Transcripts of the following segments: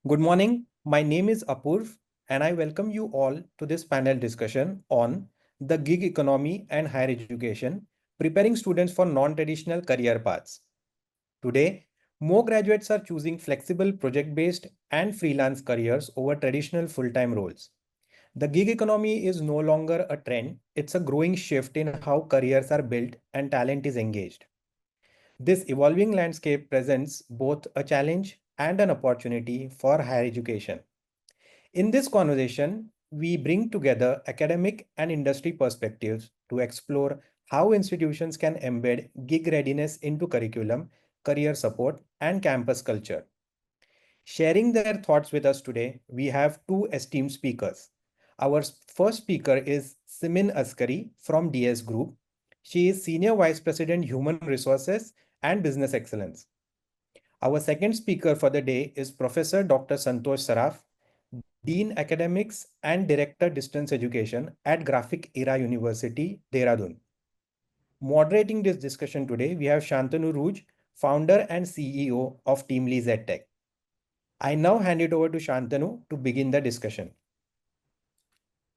Good morning. My name is Apurv, and I welcome you all to this panel discussion on the gig economy and higher education, preparing students for non-traditional career paths. Today, more graduates are choosing flexible project-based and freelance careers over traditional full-time roles. The gig economy is no longer a trend, it's a growing shift in how careers are built and talent is engaged. This evolving landscape presents both a challenge and an opportunity for higher education. In this conversation, we bring together academic and industry perspectives to explore how institutions can embed gig readiness into curriculum, career support, and campus culture. Sharing their thoughts with us today, we have two esteemed speakers. Our first speaker is Simin Askari from DS Group. She is Senior Vice President, Human Resources and Business Excellence. Our second speaker for the day is Professor Dr. Santosh Saraf, Dean Academics and Director Distance Education at Graphic Era University, Dehradun. Moderating this discussion today, we have Shantanu Rooj, Founder and CEO of TeamLease EdTech. I now hand it over to Shantanu to begin the discussion.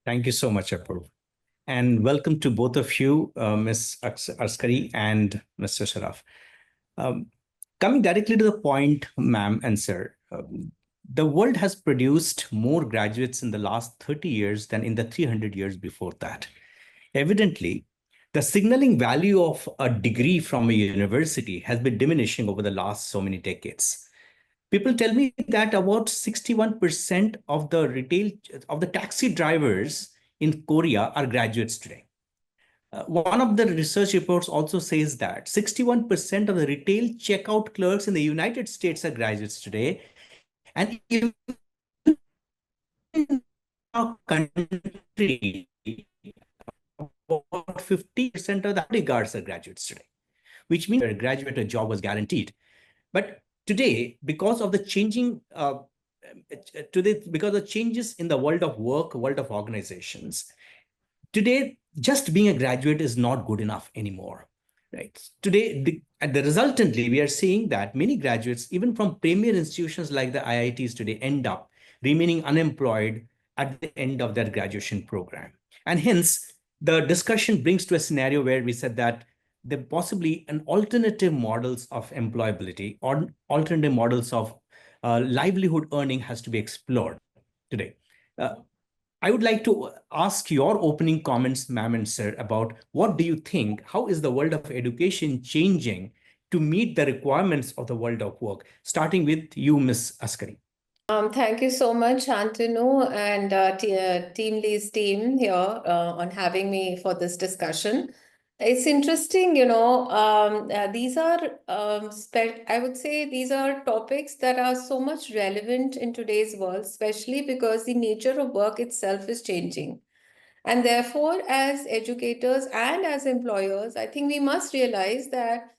Thank you so much, Apurv. And welcome to both of you, Ms. Askari and Mr. Saraf. Coming directly to the point, ma'am and sir, the world has produced more graduates in the last 30 years than in the 300 years before that. Evidently, the signaling value of a degree from a university has been diminishing over the last so many decades. People tell me that about 61% of the taxi drivers in Korea are graduates today. One of the research reports also says that 61% of the retail checkout clerks in the United States are graduates today. And even in our country, about 50% of the bodyguards are graduates today, which means a graduate job was guaranteed. But today, because of the changes in the world of work, world of organizations, today, just being a graduate is not good enough anymore, right? Today, resultantly, we are seeing that many graduates, even from premier institutions like the IITs today, end up remaining unemployed at the end of their graduation program. And hence, the discussion brings to a scenario where we said that there possibly an alternative models of employability or alternative models of livelihood earning has to be explored today. I would like to ask your opening comments, ma'am and sir, about what do you think, how is the world of education changing to meet the requirements of the world of work? Starting with you, Ms. Askari. Thank you so much, Shantanu and TeamLease team here on having me for this discussion. It's interesting, these are, I would say these are topics that are so much relevant in today's world, especially because the nature of work itself is changing. And therefore, as educators and as employers, I think we must realize that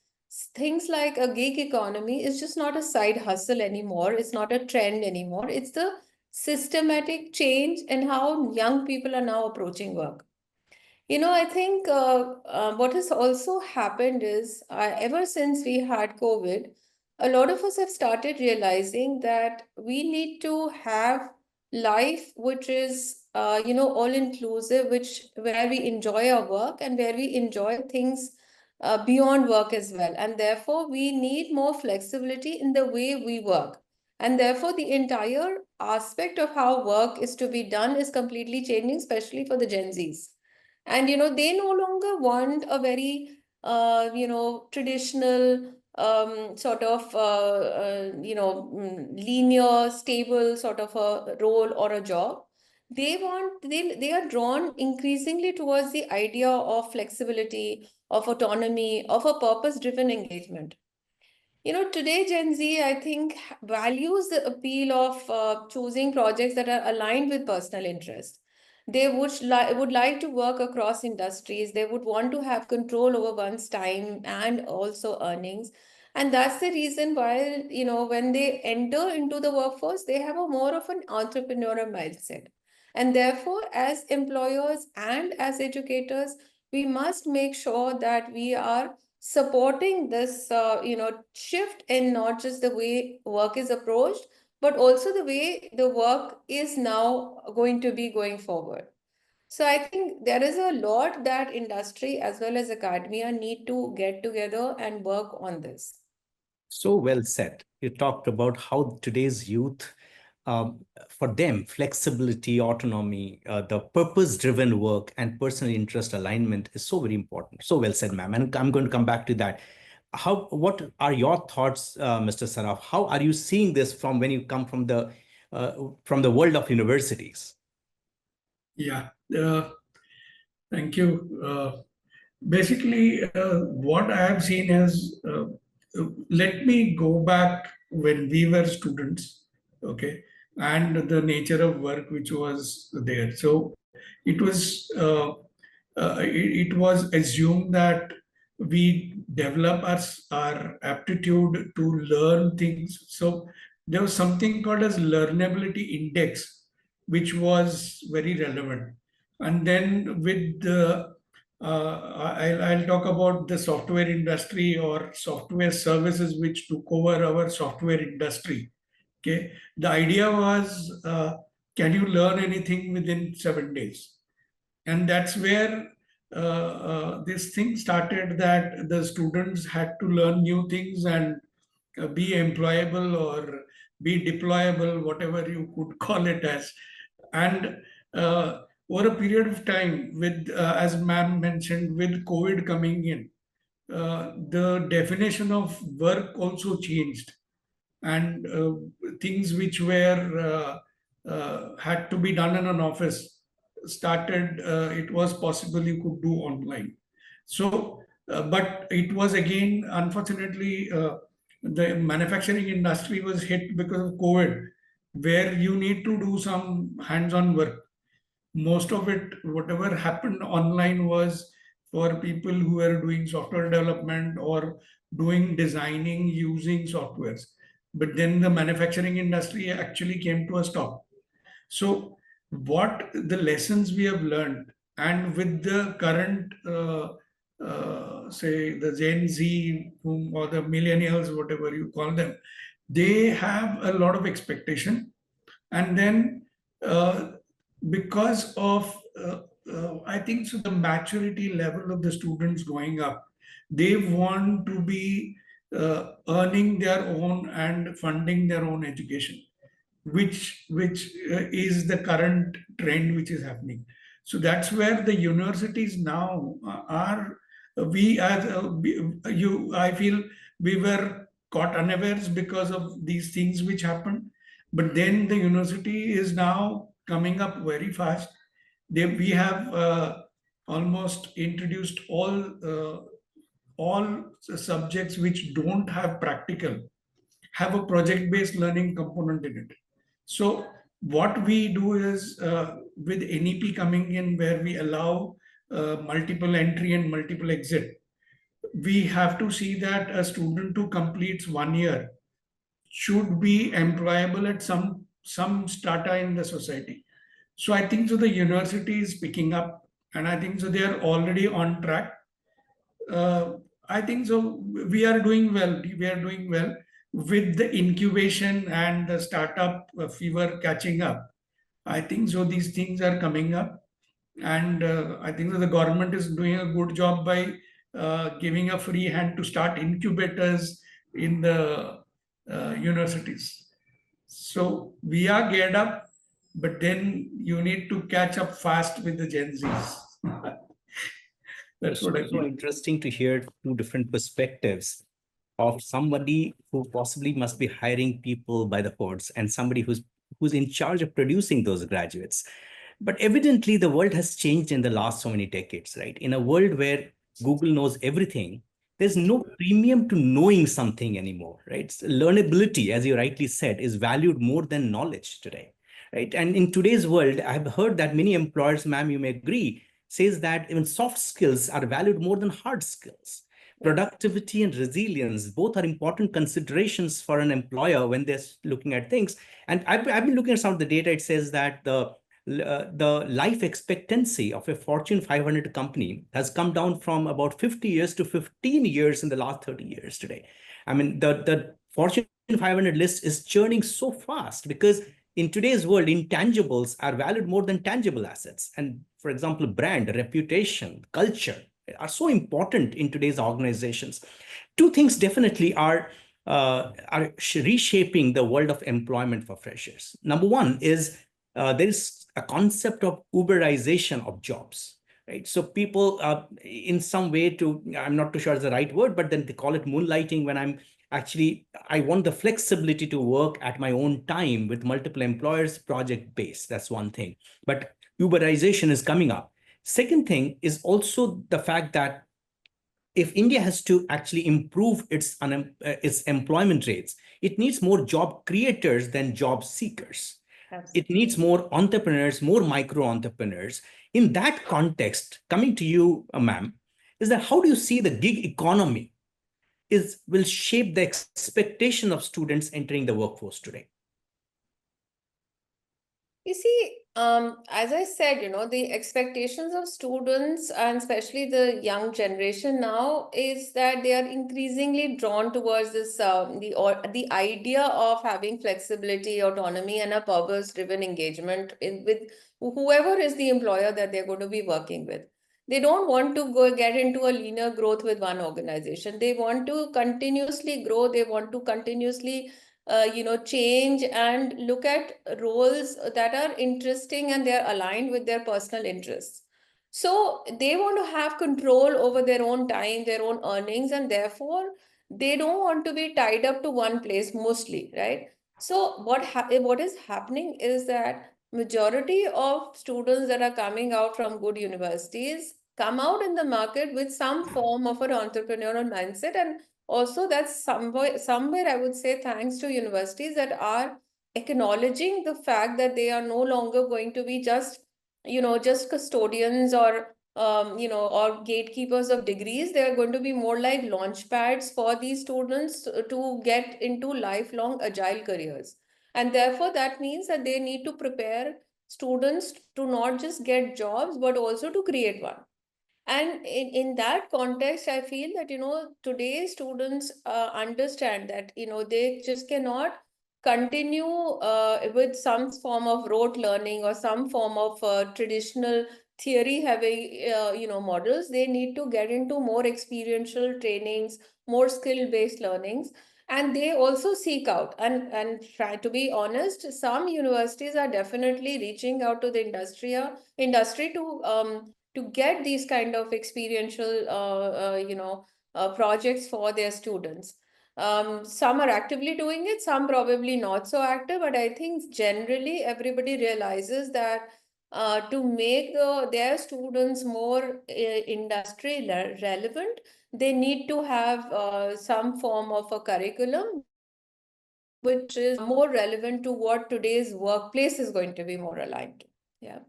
things like a gig economy is just not a side hustle anymore. It's not a trend anymore. It's the systematic change in how young people are now approaching work. I think what has also happened is ever since we had COVID, a lot of us have started realizing that we need to have life which is, all inclusive, where we enjoy our work and where we enjoy things beyond work as well. And therefore, we need more flexibility in the way we work. And therefore, the entire aspect of how work is to be done is completely changing, especially for the Gen Zs. And, they no longer want a very, traditional sort of, linear, stable sort of a role or a job. They are drawn increasingly towards the idea of flexibility, of autonomy, of a purpose-driven engagement. Today Gen Z, I think, values the appeal of choosing projects that are aligned with personal interest. They would like to work across industries. They would want to have control over one's time and also earnings. And that's the reason why, when they enter into the workforce, they have a more of an entrepreneurial mindset. And therefore, as employers and as educators, we must make sure that we are supporting this, shift in not just the way work is approached, but also the way the work is now going to be going forward. So I think there is a lot that industry as well as academia need to get together and work on this. So well said. You talked about how today's youth, for them, flexibility, autonomy, the purpose-driven work and personal interest alignment is so very important. So well said, ma'am. And I'm going to come back to that. What are your thoughts, Mr. Saraf? How are you seeing this from when you come from the world of universities? Yeah, thank you. Basically, what I have seen is, let me go back when we were students, okay, and the nature of work which was there. So it was assumed that we develop our aptitude to learn things. So there was something called as learnability index, which was very relevant. And then with the I'll talk about the software industry or software services which took over our software industry. Okay, the idea was, can you learn anything within 7 days? And that's where this thing started, that the students had to learn new things and be employable or be deployable, whatever you could call it as. And over a period of time, with as ma'am mentioned, with COVID coming in, the definition of work also changed, and things which were had to be done in an office started. It was possible you could do online. So, but it was again, unfortunately, the manufacturing industry was hit because of COVID, where you need to do some hands-on work. Most of it, whatever happened online, was for people who were doing software development or doing designing using softwares. But then the manufacturing industry actually came to a stop. So what the lessons we have learned, and with the current say the Gen Z, or the millennials, whatever you call them, they have a lot of expectation. And then uh, because of I think so, the maturity level of the students going up, they want to be earning their own and funding their own education, which is the current trend which is happening. So that's where the universities now are. We as you, I feel we were caught unawares because of these things which happened, but then the university is now coming up very fast. We have almost introduced all subjects which don't have practical, have a project-based learning component in it. So what we do is, with NEP coming in, where we allow multiple entry and multiple exit, we have to see that a student who completes 1 year should be employable at some strata in the society. So I think so the university is picking up, and I think so they are already on track. uh, I think so. We are doing well. We are doing well with the incubation and the startup fever catching up. I think so. These things are coming up, and I think that the government is doing a good job by giving a free hand to start incubators in the universities. So we are geared up, but then you need to catch up fast with the Gen Zs. That's what I So feel. interesting to hear two different perspectives of somebody who possibly must be hiring people by the hordes and somebody who's in charge of producing those graduates. But evidently, the world has changed in the last so many decades, right? In a world where Google knows everything, there's no premium to knowing something anymore, right? So learnability, as you rightly said, is valued more than knowledge today, right? And in today's world, I've heard that many employers, ma'am, you may agree, says that even soft skills are valued more than hard skills. Productivity and resilience both are important considerations for an employer when they're looking at things. And I've been looking at some of the data. It says that the life expectancy of a Fortune 500 company has come down from about 50 years to 15 years in the last 30 years today. I mean, the Fortune 500 list is churning so fast because in today's world, intangibles are valued more than tangible assets. And for example, brand, reputation, culture are so important in today's organizations. Two things definitely are reshaping the world of employment for freshers. Number one is there is a concept of Uberization of jobs, right? So people, in some way, I'm not too sure it's the right word, but then they call it moonlighting when I want the flexibility to work at my own time with multiple employers, project based. That's one thing. But Uberization is coming up. Second thing is also the fact that if India has to actually improve its employment rates, it needs more job creators than job seekers. Absolutely. It needs more entrepreneurs, more micro entrepreneurs. In that context, coming to you, ma'am, is that how do you see the gig economy will shape the expectation of students entering the workforce today? You see, as I said, the expectations of students and especially the young generation now is that they are increasingly drawn towards this the idea of having flexibility, autonomy, and a purpose-driven engagement with whoever is the employer that they're going to be working with. They don't want to go get into a linear growth with one organization. They want to continuously grow. They want to continuously change and look at roles that are interesting and they're aligned with their personal interests. So they want to have control over their own time, their own earnings, and therefore they don't want to be tied up to one place mostly, right? So what is happening is that majority of students that are coming out from good universities come out in the market with some form of an entrepreneurial mindset, and also that's somewhere I would say thanks to universities that are acknowledging the fact that they are no longer going to be just custodians or or gatekeepers of degrees. They are going to be more like launch pads for these students to get into lifelong agile careers. And therefore that means that they need to prepare students to not just get jobs but also to create one. And in that context, I feel that, today's students understand that, they just cannot continue with some form of rote learning or some form of traditional theory heavy, models. They need to get into more experiential trainings, more skill-based learnings. And they also seek out and try to be honest. Some universities are definitely reaching out to the industry to get these kind of experiential projects for their students. Some are actively doing it, some probably not so active, but I think generally everybody realizes that to make their students more industry relevant, they need to have some form of a curriculum which is more relevant to what today's workplace is going to be more aligned to. Yeah.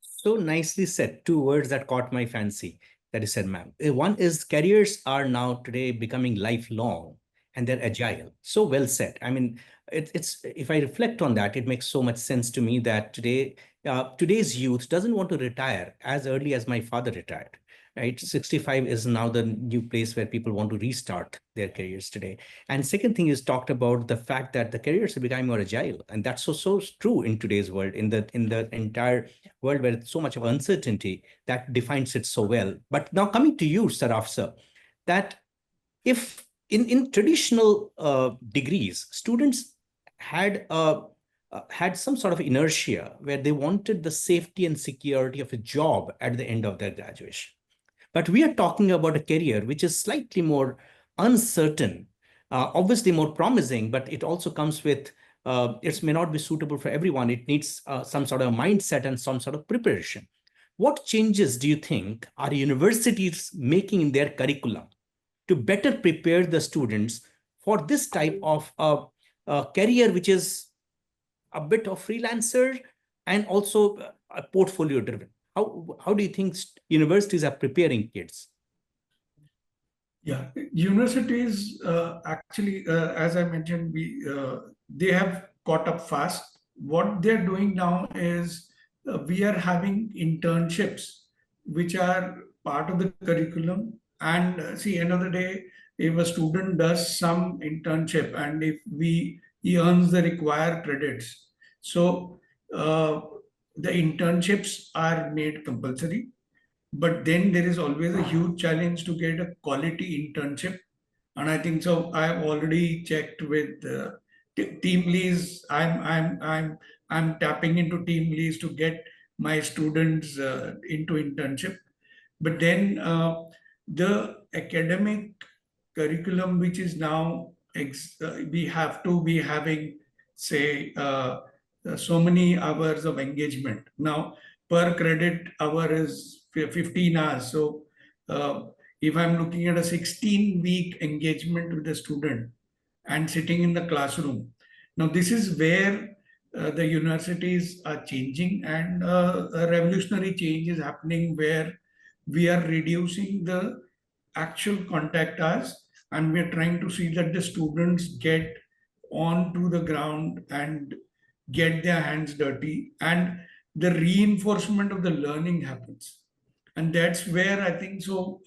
So nicely said. Two words that caught my fancy that you said, ma'am. One is careers are now today becoming lifelong and they're agile. So well said. I mean, it's if I reflect on that, it makes so much sense to me that today's youth doesn't want to retire as early as my father retired. Right, 65 is now the new place where people want to restart their careers today. And second thing is talked about the fact that the careers are becoming more agile, and that's so true in today's world, in the entire world where it's so much of uncertainty that defines it so well. But now coming to you, Saraf sir, that if in traditional degrees, students had some sort of inertia where they wanted the safety and security of a job at the end of their graduation. But we are talking about a career which is slightly more uncertain, obviously more promising, but it also comes with, it may not be suitable for everyone. It needs some sort of mindset and some sort of preparation. What changes do you think are universities making in their curriculum to better prepare the students for this type of career, which is a bit of freelancer and also a portfolio driven? How do you think universities are preparing kids? Yeah, universities actually, as I mentioned, they have caught up fast. What they're doing now is we are having internships, which are part of the curriculum. And see, end of the day, if a student does some internship and if he earns the required credits, so uh, the internships are made compulsory. But then there is always a huge challenge to get a quality internship. And I think so. I've already checked with TeamLease. I'm tapping into TeamLease to get my students into internship. But then the academic curriculum, which is now we have to be having, say, so many hours of engagement. Now, per credit hour is 15 hours. So, uh, if I'm looking at a 16-week engagement with a student and sitting in the classroom, now this is where the universities are changing, and a revolutionary change is happening where we are reducing the actual contact hours, and we're trying to see that the students get onto the ground and get their hands dirty, and the reinforcement of the learning happens. And that's where I think so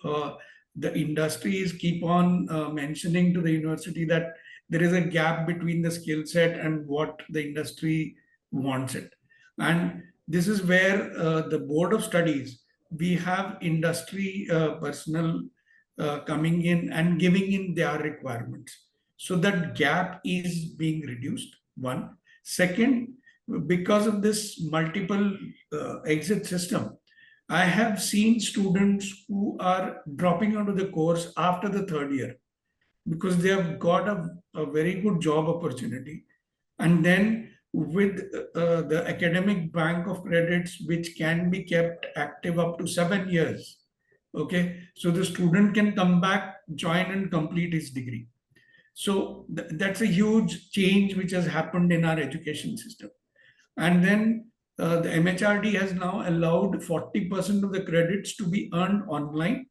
the industries keep on mentioning to the university that there is a gap between the skill set and what the industry wants it. And this is where the board of studies, we have industry personnel coming in and giving in their requirements. So that gap is being reduced, one. Second, because of this multiple exit system, I have seen students who are dropping out of the course after the third year because they have got a very good job opportunity. And then with the academic bank of credits, which can be kept active up to 7 years. Okay, so the student can come back, join, and complete his degree. So that's a huge change which has happened in our education system. And then the MHRD has now allowed 40% of the credits to be earned online.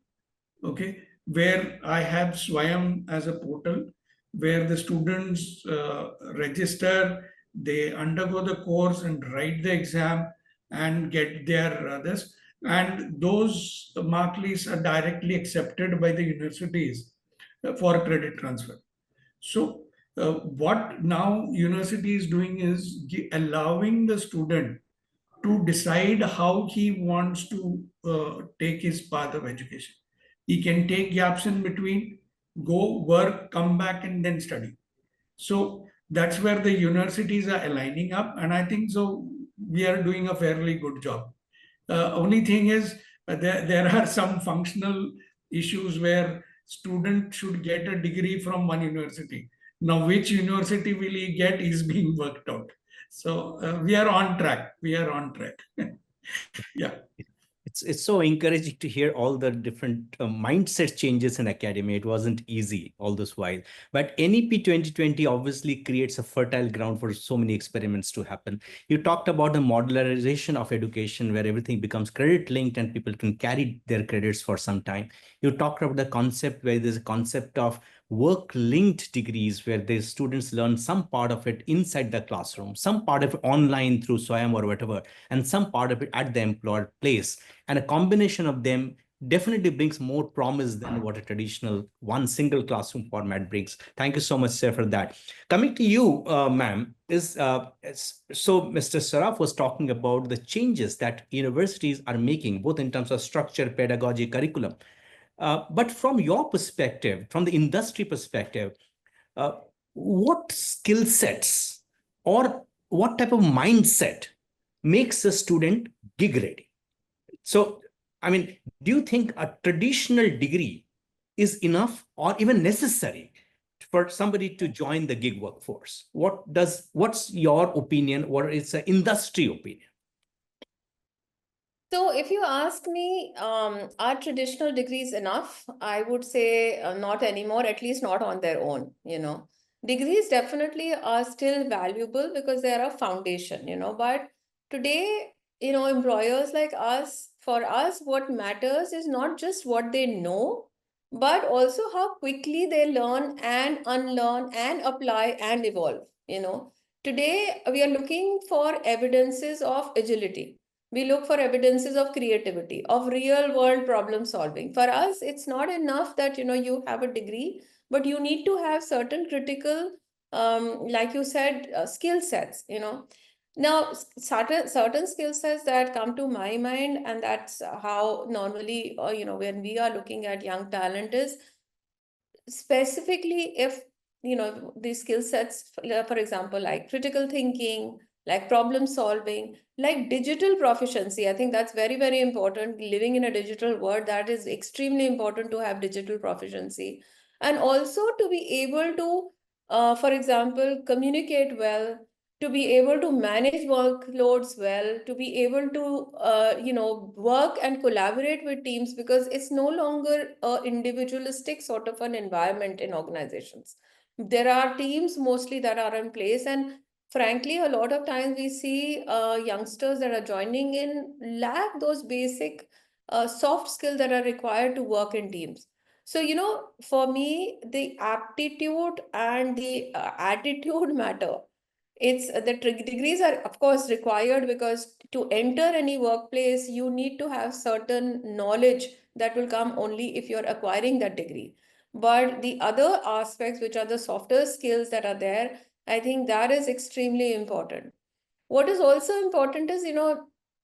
Okay, where I have Swayam as a portal where the students register, they undergo the course and write the exam and get their this. And those mark lists are directly accepted by the universities for credit transfer. So what now university is doing is allowing the student to decide how he wants to take his path of education. He can take gaps in between, go work, come back, and then study. So that's where the universities are aligning up, and I think so we are doing a fairly good job. Only thing is there are some functional issues where student should get a degree from one university. Now, which university will he get is being worked out. So we are on track. We are on track. Yeah. It's so encouraging to hear all the different mindset changes in academia. It wasn't easy all this while, but NEP 2020 obviously creates a fertile ground for so many experiments to happen. You talked about the modularization of education where everything becomes credit linked and people can carry their credits for some time. You talked about the concept where there's a concept of work linked degrees where the students learn some part of it inside the classroom, some part of it online through Swayam or whatever, and some part of it at the employer place. And a combination of them definitely brings more promise than what a traditional one single classroom format brings. Thank you so much, sir, for that. Coming to you, ma'am, so Mr. Saraf was talking about the changes that universities are making, both in terms of structure, pedagogy, curriculum. But from your perspective, from the industry perspective, uh, what skill sets or what type of mindset makes a student gig ready? So, I mean, do you think a traditional degree is enough or even necessary for somebody to join the gig workforce? What's your opinion, or it's an industry opinion? So if you ask me, are traditional degrees enough? I would say not anymore, at least not on their own, Degrees definitely are still valuable because they are a foundation, but today, employers like us, for us, what matters is not just what they know, but also how quickly they learn and unlearn and apply and evolve, Today, we are looking for evidences of agility. We look for evidences of creativity, of real world problem solving. For us, it's not enough that you have a degree, but you need to have certain critical, like you said, skill sets, Now, certain skill sets that come to my mind, and that's how normally, when we are looking at young talent, is specifically if these skill sets, for example, like critical thinking, like problem solving, like digital proficiency. I think that's very, very important. Living in a digital world, that is extremely important to have digital proficiency, and also to be able to, for example, communicate well, to be able to manage workloads well, to be able to work and collaborate with teams, because it's no longer a individualistic sort of an environment in organizations. There are teams mostly that are in place, and frankly, a lot of times we see youngsters that are joining in lack those basic soft skills that are required to work in teams. So, for me, the aptitude and the attitude matter. It's the degrees are of course required, because to enter any workplace you need to have certain knowledge that will come only if you're acquiring that degree. But the other aspects, which are the softer skills that are there, I think that is extremely important. What is also important is,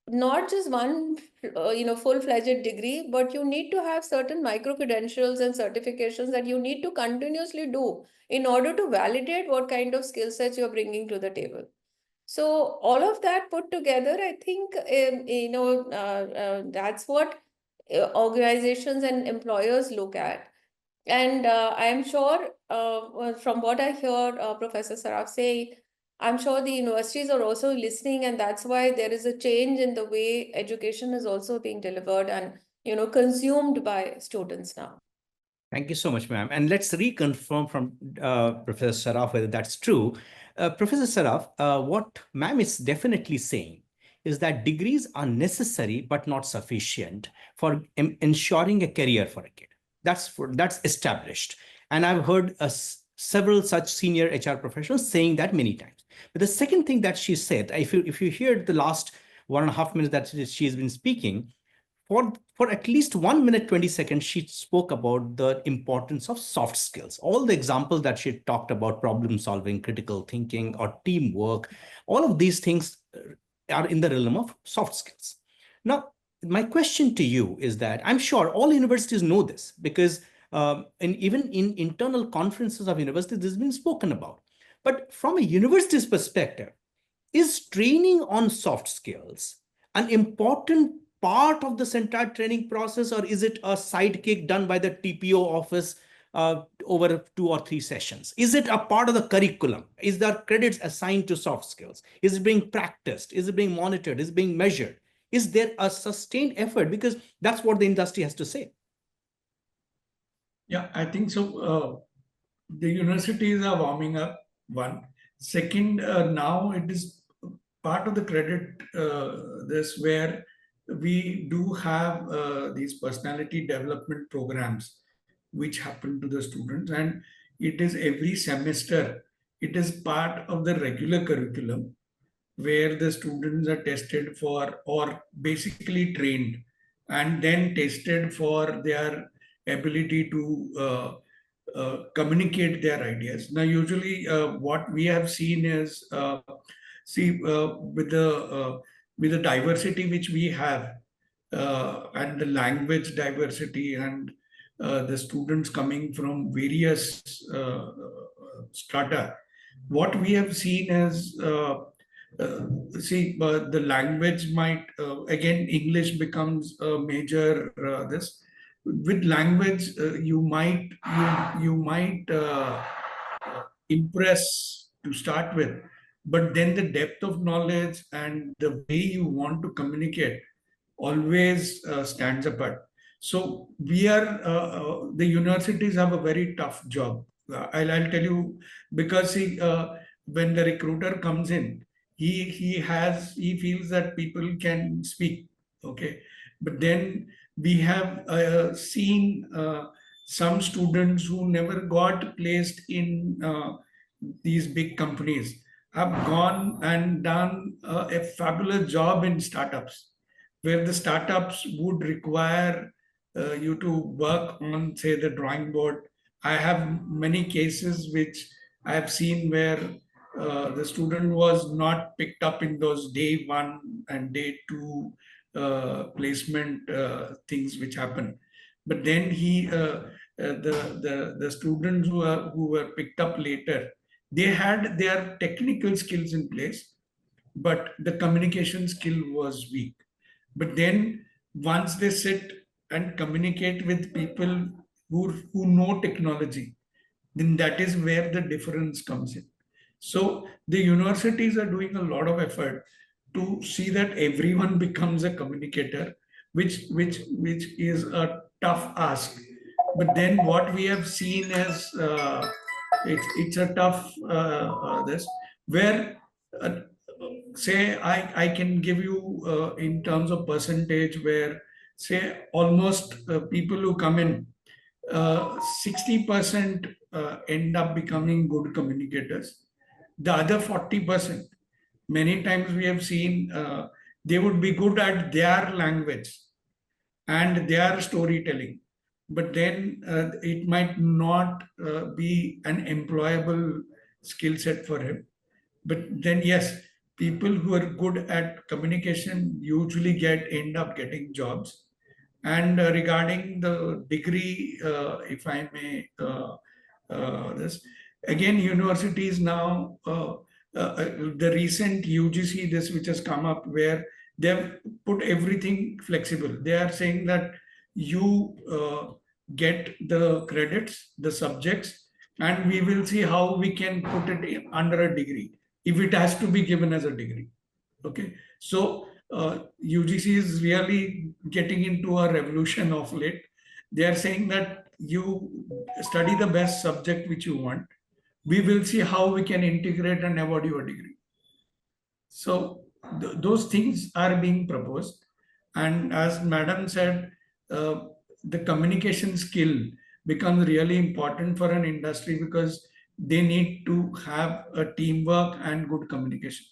not just one, full-fledged degree, but you need to have certain micro credentials and certifications that you need to continuously do in order to validate what kind of skill sets you're bringing to the table. So all of that put together, I think, that's what organizations and employers look at. And I am sure, from what I hear Professor Saraf say, I'm sure the universities are also listening, and that's why there is a change in the way education is also being delivered and, consumed by students now. Thank you so much, ma'am. And let's reconfirm from Professor Saraf whether that's true. Professor Saraf, what ma'am is definitely saying is that degrees are necessary but not sufficient for ensuring a career for a kid. That's established. And I've heard several such senior HR professionals saying that many times. But the second thing that she said, if you hear the last 1.5 minutes that she's been speaking, for at least 1 minute 20 seconds, she spoke about the importance of soft skills. All the examples that she talked about, problem solving, critical thinking, or teamwork, all of these things are in the realm of soft skills. Now, my question to you is that I'm sure all universities know this, because and even in internal conferences of universities, this has been spoken about. But from a university's perspective, is training on soft skills an important part of this entire training process, or is it a sidekick done by the TPO office over 2 or 3 sessions? Is it a part of the curriculum? Is there credits assigned to soft skills? Is it being practiced? Is it being monitored? Is it being measured? Is there a sustained effort? Because that's what the industry has to say. Yeah, I think so. The universities are warming up, one. Second, now it is part of the credit, this where we do have these personality development programs which happen to the students, and it is every semester. It is part of the regular curriculum where the students are tested for, or basically trained and then tested for their ability to communicate their ideas. Now, usually, what we have seen is, with the diversity which we have, and the language diversity, and the students coming from various strata, what we have seen is, the language might, again, English becomes a major this. With language, you might impress to start with, but then the depth of knowledge and the way you want to communicate always stands apart. So we are, the universities have a very tough job. I'll tell you, because when the recruiter comes in, he feels that people can speak, okay, but then we have seen some students who never got placed in these big companies have gone and done a fabulous job in startups, where the startups would require you to work on, say, the drawing board, I have many cases which I have seen where the student was not picked up in those day one and day two placement things which happen. But then the students who were picked up later, they had their technical skills in place, but the communication skill was weak. But then once they sit and communicate with people who know technology, then that is where the difference comes in. So the universities are doing a lot of effort to see that everyone becomes a communicator, which is a tough ask. But then what we have seen is it's a tough this where uh, say I can give you in terms of percentage where say almost people who come in 60% end up becoming good communicators. The other 40%, many times we have seen they would be good at their language and their storytelling, but then it might not be an employable skill set for him. But then, yes, people who are good at communication usually end up getting jobs. And regarding the degree, if I may, this again, universities now, the recent UGC, this which has come up where they've put everything flexible. They are saying that you get the credits, the subjects, and we will see how we can put it under a degree if it has to be given as a degree. Okay, so UGC is really getting into a revolution of late. They are saying that you study the best subject which you want. We will see how we can integrate and award you a degree. So those things are being proposed. And as Madam said, uh, the communication skill becomes really important for an industry because they need to have a teamwork and good communication.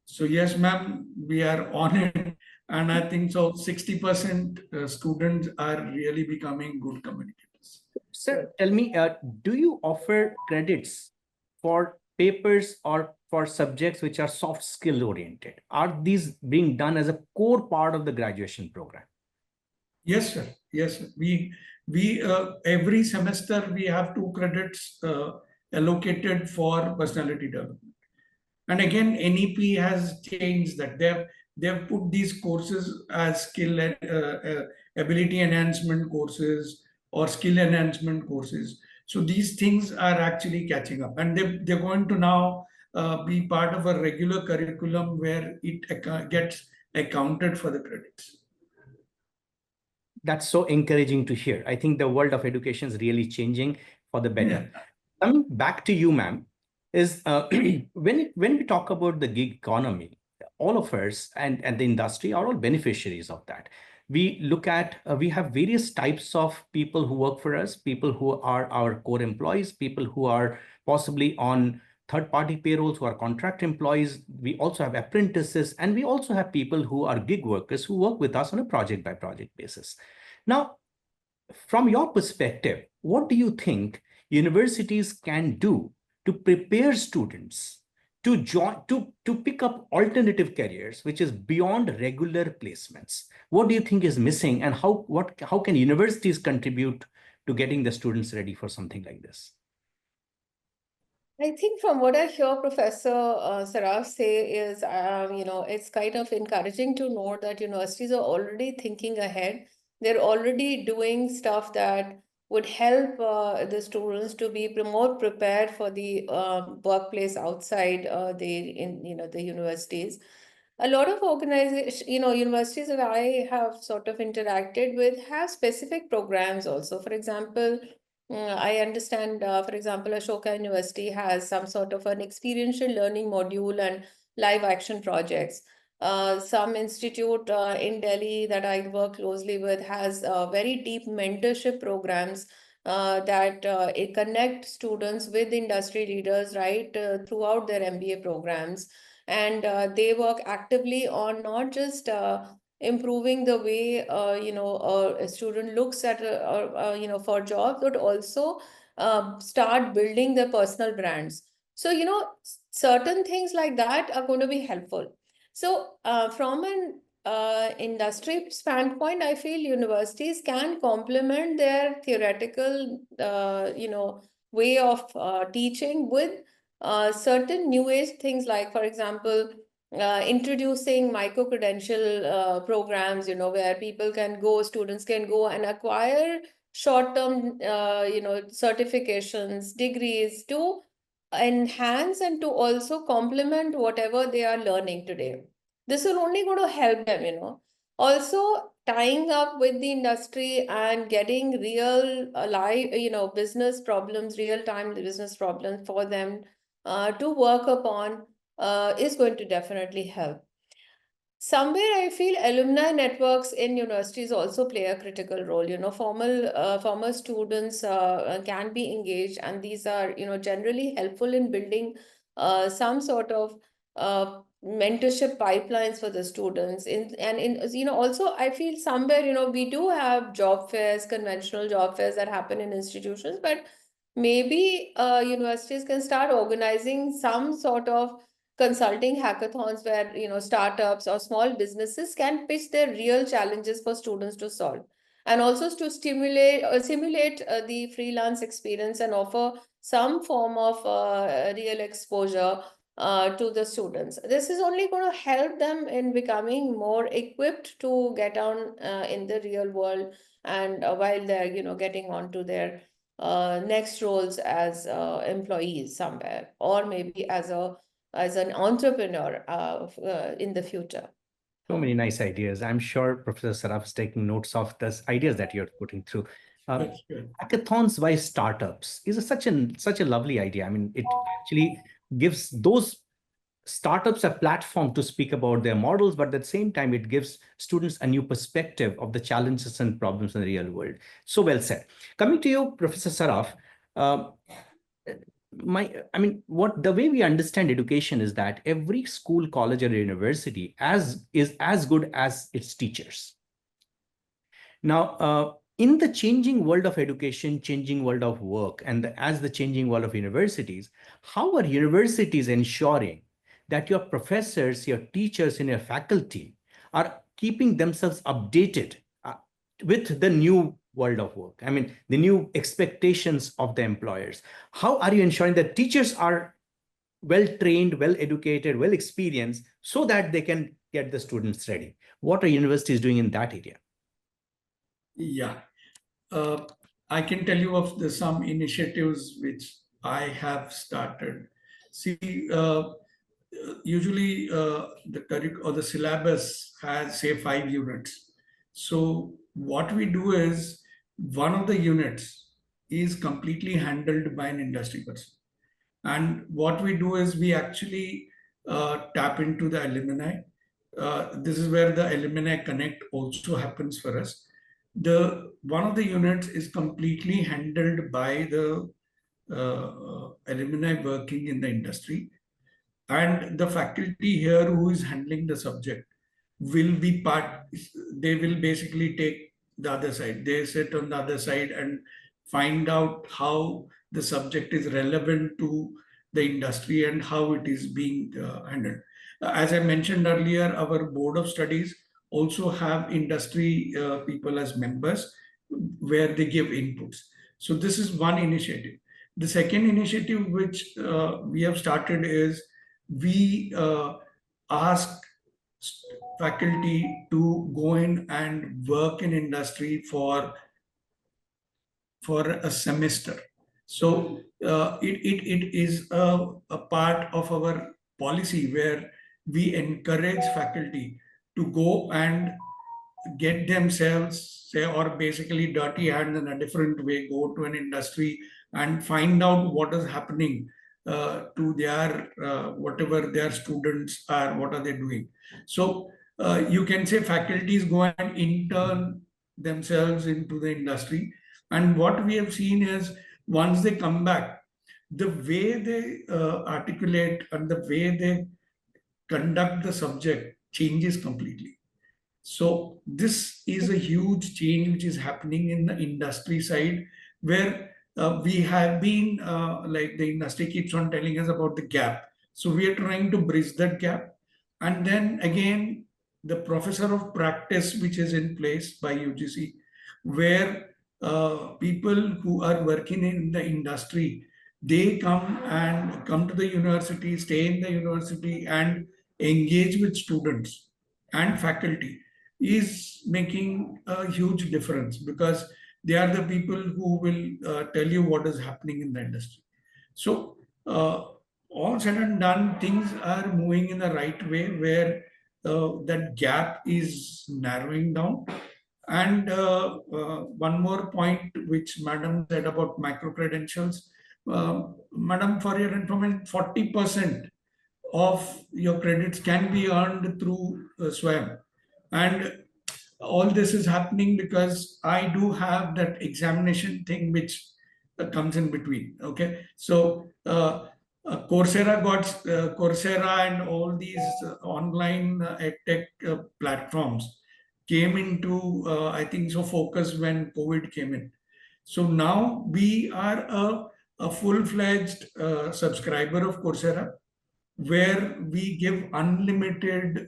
So yes, ma'am, we are on it. And I think so 60% students are really becoming good communicators. Sir, tell me, do you offer credits for papers or for subjects which are soft skill oriented? Are these being done as a core part of the graduation program? Yes, sir. Yes, sir. We every semester we have 2 credits allocated for personality development. And again, NEP has changed that. They've put these courses as skill and ability enhancement courses or skill enhancement courses. So these things are actually catching up, and they're going to now be part of a regular curriculum where it gets accounted for the credits. That's so encouraging to hear. I think the world of education is really changing for the better. Yeah. Coming back to you, ma'am, is when we talk about the gig economy, all of us and the industry are all beneficiaries of that. We look at, we have various types of people who work for us, people who are our core employees, people who are possibly on third-party payrolls, who are contract employees. We also have apprentices, and we also have people who are gig workers who work with us on a project-by-project basis. Now, from your perspective, what do you think universities can do to prepare students to join to pick up alternative careers, which is beyond regular placements? What do you think is missing, and how can universities contribute to getting the students ready for something like this? I think from what I hear Professor Saraf say is, it's kind of encouraging to know that universities are already thinking ahead. They're already doing stuff that would help the students to be more prepared for the workplace outside the universities. A lot of organizations, universities that I have sort of interacted with have specific programs also. For example, I understand, for example, Ashoka University has some sort of an experiential learning module and live action projects. Some institute in Delhi that I work closely with has very deep mentorship programs that it connect students with industry leaders right throughout their MBA programs. And they work actively on not just improving the way a student looks at for jobs, but also start building their personal brands. So, certain things like that are going to be helpful. So, from an industry standpoint, I feel universities can complement their theoretical, way of teaching with certain new age things like, for example, introducing micro-credential programs, where students can go and acquire short-term, certifications, degrees to enhance and to also complement whatever they are learning today. This will only going to help them. Also, tying up with the industry and getting real live, business problems, real-time business problems for them to work upon is going to definitely help. Somewhere I feel alumni networks in universities also play a critical role. Former students can be engaged, and these are, generally helpful in building some sort of mentorship pipelines for the students. Also I feel somewhere, we do have job fairs, conventional job fairs that happen in institutions, but maybe universities can start organizing some sort of consulting hackathons where startups or small businesses can pitch their real challenges for students to solve, and also to simulate the freelance experience and offer some form of real exposure to the students. This is only going to help them in becoming more equipped to get on in the real world, and while they're getting onto their next roles as employees somewhere, or maybe as an entrepreneur in the future. So many nice ideas. I'm sure Professor Saraf is taking notes of those ideas that you're putting through. That's good. Hackathons by startups is such a lovely idea. I mean, it actually gives those startups a platform to speak about their models, but at the same time, it gives students a new perspective of the challenges and problems in the real world. So well said. Coming to you, Professor Saraf, the way we understand education is that every school, college, or university is as good as its teachers. Now, in the changing world of education, changing world of work, and as the changing world of universities, how are universities ensuring that your professors, your teachers, and your faculty are keeping themselves updated with the new world of work? I mean, the new expectations of the employers. How are you ensuring that teachers are well trained, well educated, well experienced, so that they can get the students ready? What are universities doing in that area? Yeah, I can tell you of some initiatives which I have started. See, usually the curriculum or the syllabus has, say, 5 units. So what we do is one of the units is completely handled by an industry person. And what we do is we actually tap into the alumni. This is where the alumni connect also happens for us. The one of the units is completely handled by the alumni working in the industry, and the faculty here who is handling the subject will be part. They will basically take the other side. They sit on the other side and find out how the subject is relevant to the industry and how it is being handled. As I mentioned earlier, our board of studies also have industry people as members where they give inputs. So this is one initiative. The second initiative which we have started is we ask faculty to go in and work in industry for a semester. So it is a part of our policy where we encourage faculty to go and get themselves, say, or basically dirty hands in a different way, go to an industry and find out what is happening to their whatever their students are, what are they doing. So you can say faculties go and intern themselves into the industry, and what we have seen is once they come back, the way they articulate and the way they conduct the subject changes completely. So this is a huge change which is happening in the industry side, where we have been, like the industry keeps on telling us about the gap. So we are trying to bridge that gap. And then again, the professor of practice, which is in place by UGC, where people who are working in the industry, they come to the university, stay in the university and engage with students and faculty, is making a huge difference, because they are the people who will tell you what is happening in the industry. So all said and done, things are moving in the right way, where that gap is narrowing down. And one more point which Madam said about micro credentials. Madam, for your information, 40% of your credits can be earned through Swayam. And all this is happening because I do have that examination thing which comes in between. Okay, so Coursera and all these online edtech platforms came into I think so focus when COVID came in. So now we are a full-fledged subscriber of Coursera, where we give unlimited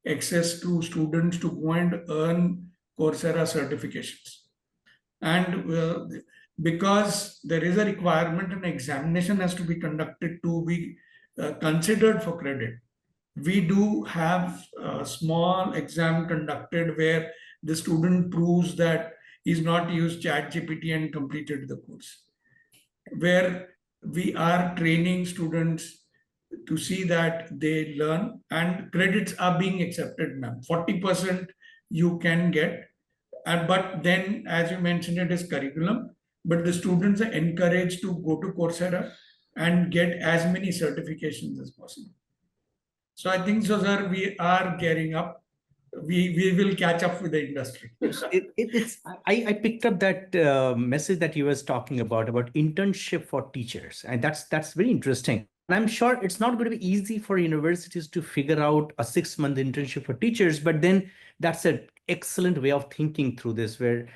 access to students to go and earn Coursera certifications. And because there is a requirement, an examination has to be conducted to be considered for credit, we do have a small exam conducted where the student proves that he's not used ChatGPT and completed the course, where we are training students to see that they learn, and credits are being accepted, ma'am. 40% you can get, but then, as you mentioned, it is curriculum, but the students are encouraged to go to Coursera and get as many certifications as possible. So I think so, sir, we are gearing up. We will catch up with the industry. I picked up that message that you was talking about internship for teachers, and that's very interesting. And I'm sure it's not going to be easy for universities to figure out a 6-month internship for teachers, but then that's an excellent way of thinking through this, where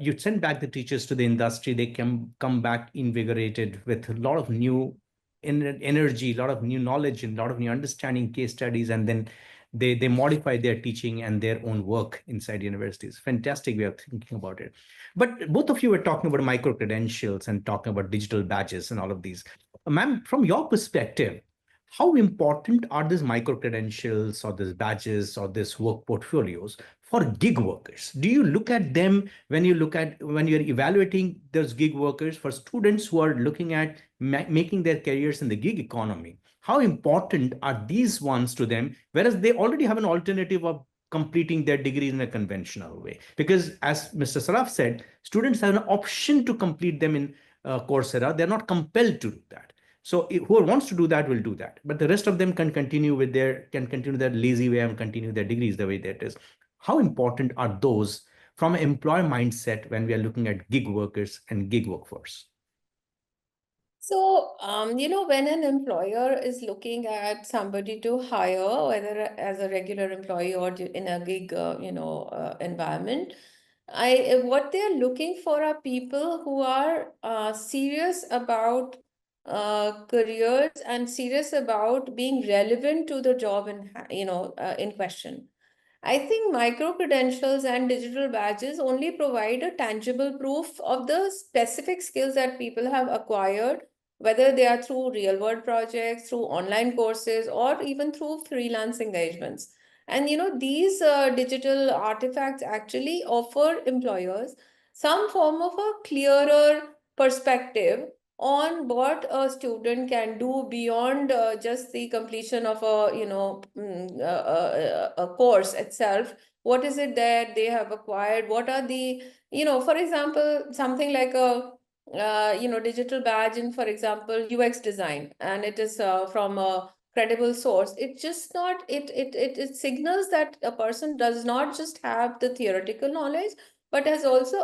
you send back the teachers to the industry, they can come back invigorated with a lot of new energy, a lot of new knowledge, and a lot of new understanding, case studies, and then they modify their teaching and their own work inside universities. Fantastic way of thinking about it. But both of you were talking about micro credentials and talking about digital badges and all of these. Ma'am, from your perspective, how important are these micro credentials or these badges or these work portfolios for gig workers? Do you look at them when you're evaluating those gig workers, for students who are looking at making their careers in the gig economy? How important are these ones to them, whereas they already have an alternative of completing their degree in a conventional way? Because as Mr. Saraf said, students have an option to complete them in Coursera. They're not compelled to do that. So whoever wants to do that will do that, but the rest of them can continue their lazy way and continue their degrees the way that is. How important are those from an employer mindset when we are looking at gig workers and gig workforce? So, when an employer is looking at somebody to hire, whether as a regular employee or in a gig, environment, what they're looking for are people who are serious about careers and serious about being relevant to the job in question. I think micro credentials and digital badges only provide a tangible proof of the specific skills that people have acquired, whether they are through real world projects, through online courses, or even through freelance engagements. And these digital artifacts actually offer employers some form of a clearer perspective on what a student can do beyond just the completion of a course itself. What is it that they have acquired? What are the, for example, something like a digital badge in, for example, UX design, and it is from a credible source. It just not it signals that a person does not just have the theoretical knowledge, but has also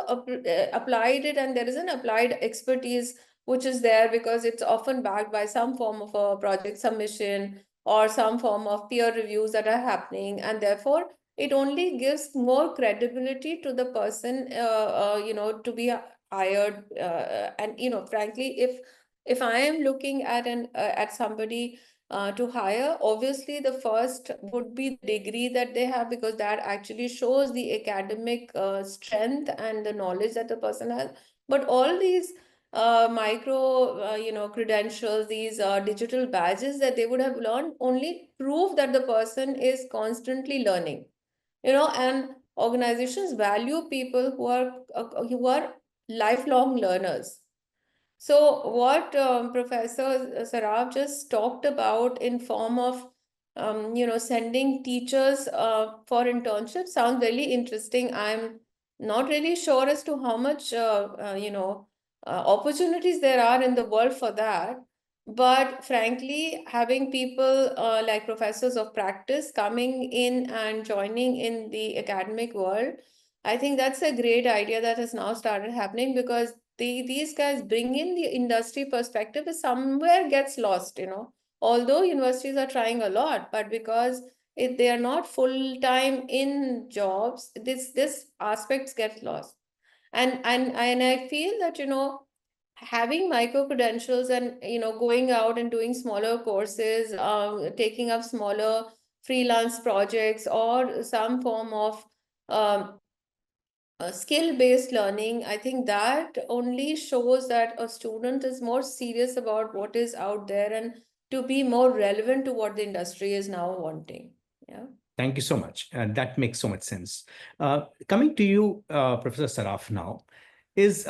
applied it, and there is an applied expertise which is there, because it's often backed by some form of a project submission or some form of peer reviews that are happening, and therefore it only gives more credibility to the person, to be hired. And frankly, if I am looking at at somebody to hire, obviously the first would be the degree that they have, because that actually shows the academic strength and the knowledge that the person has. But all these micro, credentials, these digital badges that they would have learned only prove that the person is constantly learning, and organizations value people who are lifelong learners. So what Professor Saraf just talked about in form of sending teachers for internships sounds really interesting. I'm not really sure as to how much opportunities there are in the world for that. But frankly, having people like professors of practice coming in and joining in the academic world, I think that's a great idea that has now started happening, because these guys bring in the industry perspective, is somewhere gets lost, although universities are trying a lot, but because if they are not full time in jobs, this aspects get lost. And I feel that having micro credentials and going out and doing smaller courses, taking up smaller freelance projects or some form of um, skill-based learning, I think that only shows that a student is more serious about what is out there and to be more relevant to what the industry is now wanting. Yeah. Thank you so much. That makes so much sense. Coming to you, Professor Saraf now, is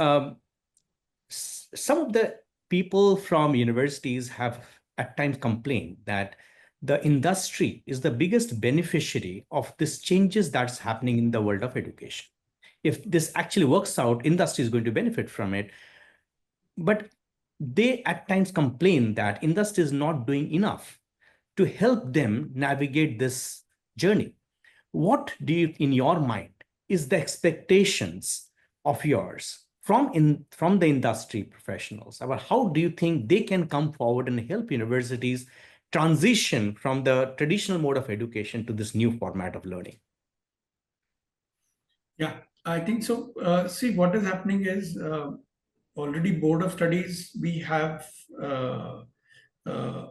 some of the people from universities have at times complained that the industry is the biggest beneficiary of these changes that's happening in the world of education. If this actually works out, industry is going to benefit from it. But they at times complain that industry is not doing enough to help them navigate this journey. What do you, in your mind, is the expectations of yours from the industry professionals about how do you think they can come forward and help universities transition from the traditional mode of education to this new format of learning? Yeah, I think so. See, what is happening is already board of studies, we have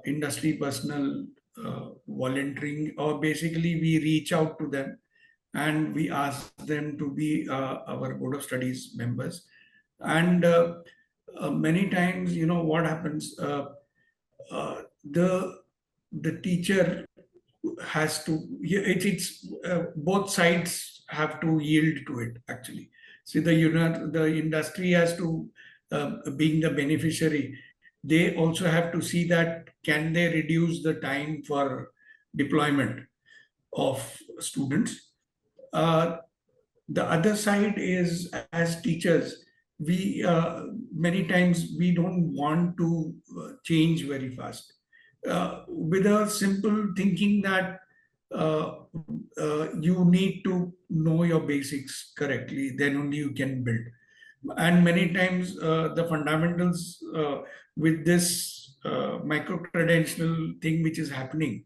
industry personnel volunteering, or basically we reach out to them and we ask them to be our board of studies members. And many times, what happens, the teacher has to, it's both sides have to yield to it actually. See, the industry has to, being the beneficiary, they also have to see that can they reduce the time for deployment of students. The other side is, as teachers, we many times we don't want to change very fast, with a simple thinking that uh, you need to know your basics correctly, then only you can build. And many times the fundamentals with this micro credential thing which is happening,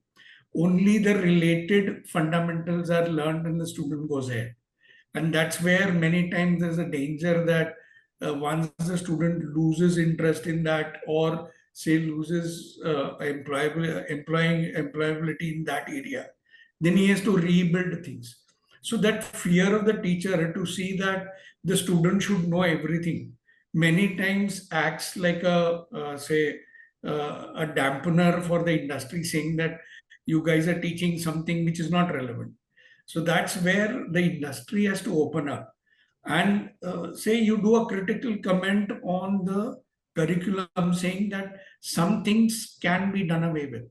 only the related fundamentals are learned and the student goes ahead. And that's where many times there's a danger that once the student loses interest in that, or say loses employability in that area, then he has to rebuild things. So that fear of the teacher to see that the student should know everything many times acts like a a dampener for the industry, saying that you guys are teaching something which is not relevant. So that's where the industry has to open up and say you do a critical comment on the curriculum, saying that some things can be done away with.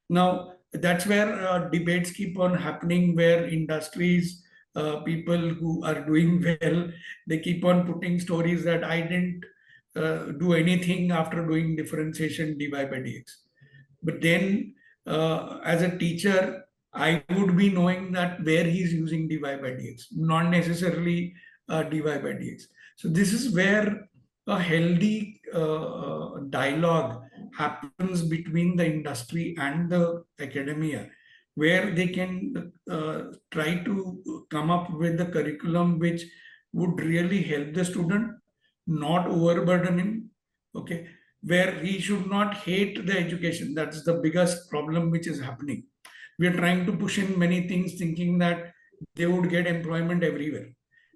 Now, that's where debates keep on happening, where industries, people who are doing well, they keep on putting stories that I didn't do anything after doing differentiation dy by dx. But then, as a teacher, I would be knowing that where he's using dy by dx, not necessarily dy by dx. So this is where a healthy dialogue happens between the industry and the academia, where they can try to come up with the curriculum which would really help the student, not overburden him. Okay, where he should not hate the education. That's the biggest problem which is happening. We are trying to push in many things thinking that they would get employment everywhere.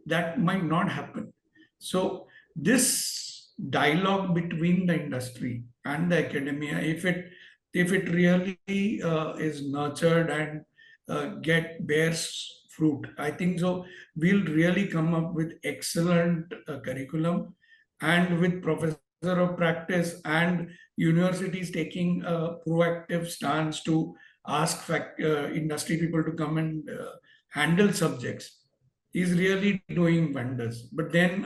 That might not happen. So this dialogue between the industry and the academia, if it really is nurtured and get bears fruit, I think so we'll really come up with excellent curriculum, and with professor of practice and universities taking a proactive stance to ask industry people to come and handle subjects, is really doing wonders. But then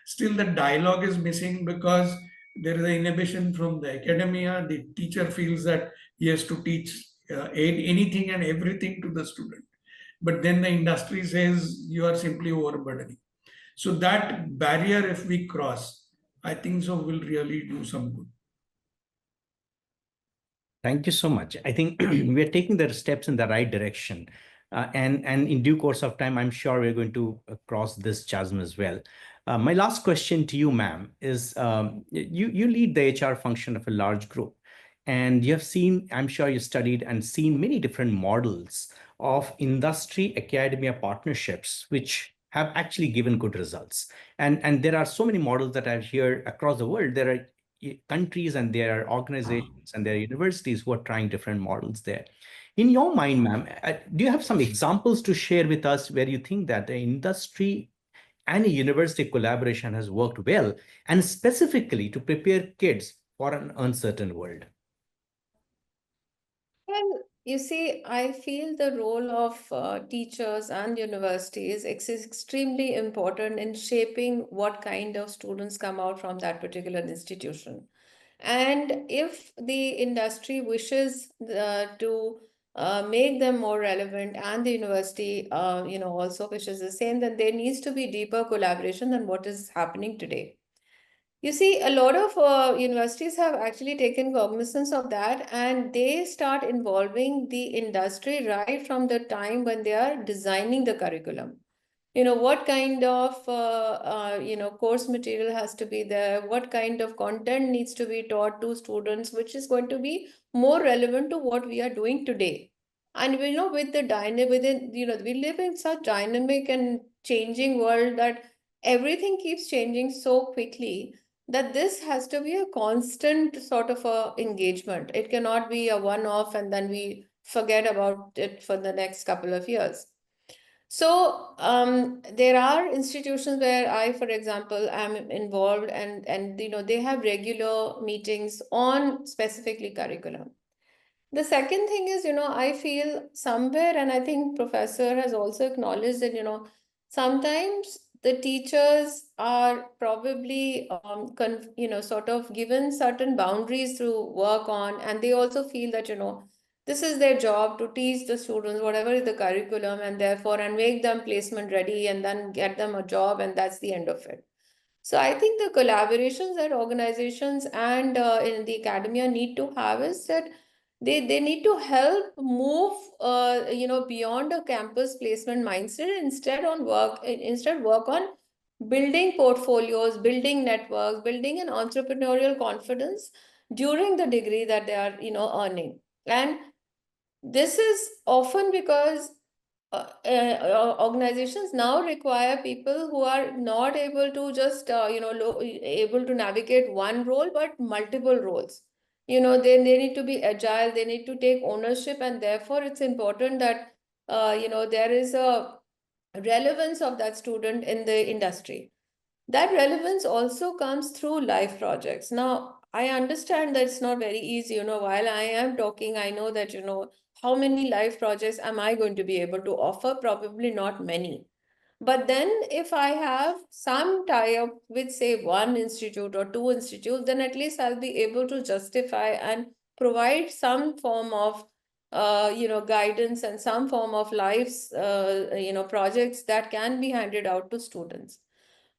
still the dialogue is missing, because there is an inhibition from the academia. The teacher feels that he has to teach anything and everything to the student. But then the industry says you are simply overburdening. So that barrier, if we cross, I think so will really do some good. Thank you so much. I think we are taking the steps in the right direction. And in due course of time, I'm sure we're going to cross this chasm as well. My last question to you, ma'am, is you lead the HR function of a large group, and you have seen, I'm sure you studied and seen many different models of industry academia partnerships, which have actually given good results. And there are so many models that I've heard across the world. There are countries and there are organizations and there are universities who are trying different models there. In your mind, ma'am, do you have some examples to share with us where you think that the industry and a university collaboration has worked well, and specifically to prepare kids for an uncertain world? Well, you see, I feel the role of teachers and universities is extremely important in shaping what kind of students come out from that particular institution. And if the industry wishes to make them more relevant, and the university, also wishes the same, then there needs to be deeper collaboration than what is happening today. You see, a lot of universities have actually taken cognizance of that, and they start involving the industry right from the time when they are designing the curriculum. What kind of course material has to be there, what kind of content needs to be taught to students, which is going to be more relevant to what we are doing today. And with the dynamic within, we live in such dynamic and changing world that everything keeps changing so quickly, that this has to be a constant sort of a engagement. It cannot be a one-off and then we forget about it for the next couple of years. So there are institutions where I, for example, am involved, and they have regular meetings on specifically curriculum. The second thing is, I feel somewhere, and I think Professor has also acknowledged that, sometimes the teachers are probably, sort of given certain boundaries to work on, and they also feel that, this is their job to teach the students whatever is the curriculum, and therefore, and make them placement ready, and then get them a job, and that's the end of it. So I think the collaborations that organizations and in the academia need to have is that they need to help move beyond a campus placement mindset, instead work on building portfolios, building networks, building an entrepreneurial confidence during the degree that they are earning. And this is often because organizations now require people who are not able to just able to navigate one role but multiple roles. They need to be agile, they need to take ownership, and therefore it's important that there is a relevance of that student in the industry. That relevance also comes through life projects. Now, I understand that it's not very easy. While I am talking, I know that, how many life projects am I going to be able to offer? Probably not many. But then if I have some tie-up with, say, one institute or two institutes, then at least I'll be able to justify and provide some form of guidance and some form of life's projects that can be handed out to students.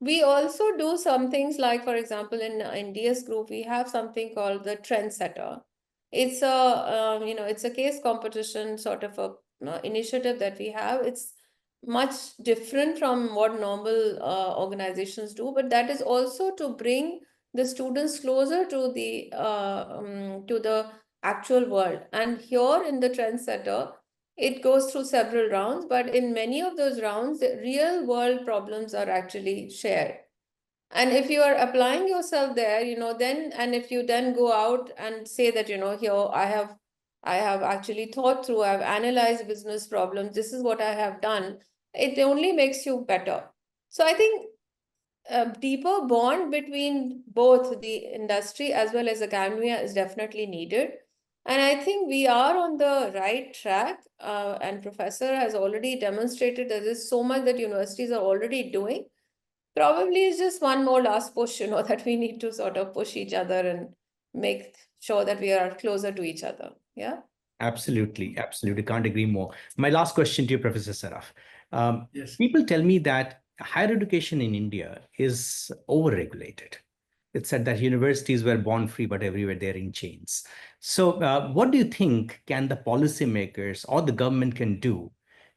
We also do some things like, for example, in DS group, we have something called the trendsetter. It's a it's a case competition sort of a initiative that we have. It's much different from what normal organizations do, but that is also to bring the students closer to the actual world. And here in the Trendsetter, it goes through several rounds, but in many of those rounds, the real world problems are actually shared. And if you are applying yourself there, then, and if you then go out and say that, here I have actually thought through, I've analyzed business problems, this is what I have done, it only makes you better. So I think a deeper bond between both the industry as well as academia is definitely needed. And I think we are on the right track. And Professor has already demonstrated that there's so much that universities are already doing. Probably it's just one more last push, that we need to sort of push each other and make sure that we are closer to each other. Yeah. Absolutely, absolutely. Can't agree more. My last question to you, Professor Saraf. Yes. People tell me that higher education in India is overregulated. It's said that universities were born free, but everywhere they're in chains. So what do you think can the policymakers or the government can do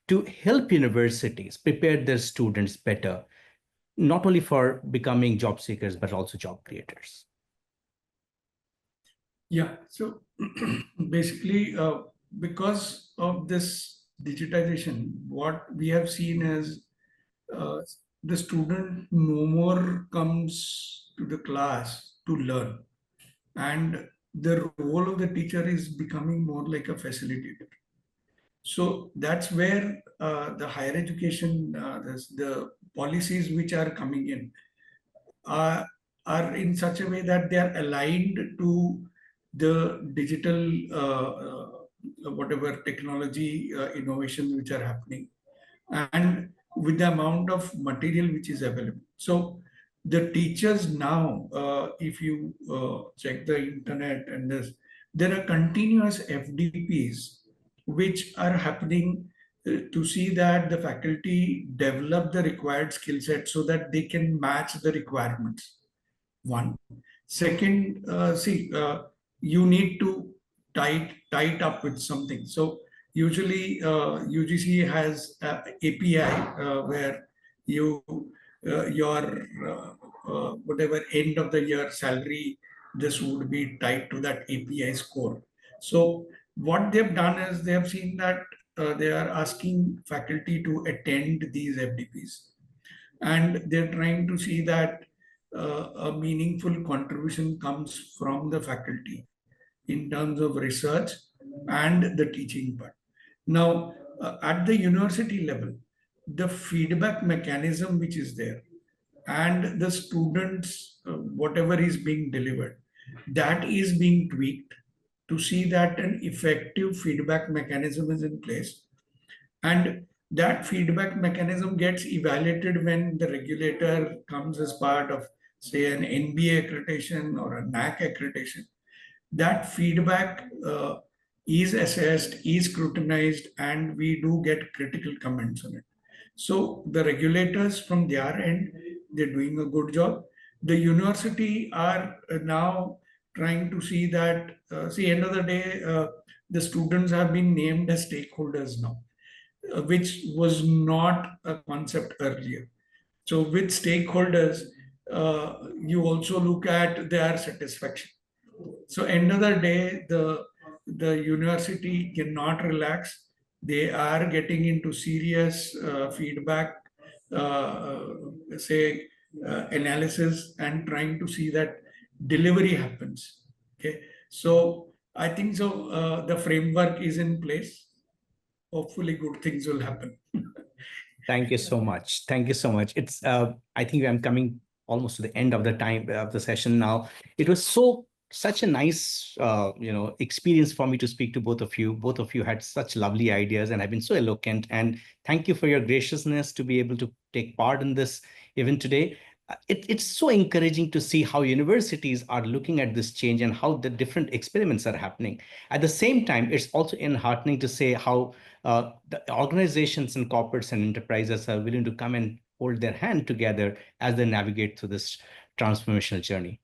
to help universities prepare their students better, not only for becoming job seekers, but also job creators? Yeah, so basically, because of this digitization, what we have seen is uh, the student no more comes to the class to learn, and the role of the teacher is becoming more like a facilitator. So that's where the higher education, the policies which are coming in are, are in such a way that they are aligned to the digital whatever technology innovations which are happening, and with the amount of material which is available. So the teachers now, if you check the internet and this, there are continuous FDPs which are happening to see that the faculty develop the required skill set so that they can match the requirements. One. Second, you need to tie it up with something. So usually UGC has API where you your whatever end of the year salary, this would be tied to that API score. So what they've done is they have seen that they are asking faculty to attend these FDPs, and they're trying to see that a meaningful contribution comes from the faculty in terms of research and the teaching part. Now, at the university level, the feedback mechanism which is there and the students, whatever is being delivered, that is being tweaked to see that an effective feedback mechanism is in place, and that feedback mechanism gets evaluated when the regulator comes as part of, say, an NBA accreditation or a NAC accreditation. That feedback is assessed, is scrutinized, and we do get critical comments on it. So the regulators from their end, they're doing a good job. The university are now trying to see that, see, end of the day, the students have been named as stakeholders now, which was not a concept earlier. So with stakeholders, you also look at their satisfaction. So end of the day, the university cannot relax. They are getting into serious feedback, say analysis, and trying to see that delivery happens. Okay, so I think so. The framework is in place. Hopefully, good things will happen. Thank you so much. Thank you so much. It's I think I'm coming almost to the end of the time of the session now. It was such a nice experience for me to speak to both of you. Both of you had such lovely ideas and have been so eloquent. And thank you for your graciousness to be able to take part in this event today. It's so encouraging to see how universities are looking at this change and how the different experiments are happening. At the same time, it's also enheartening to say how the organizations and corporates and enterprises are willing to come and hold their hand together as they navigate through this transformational journey.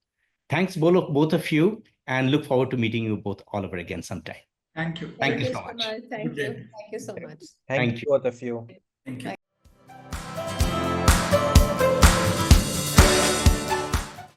Thanks both of you, and look forward to meeting you both all over again sometime. Thank you. Thank you you so much. Thank Good you. day. Thank you so much. Thank Thank you, you. both of you. Thank you.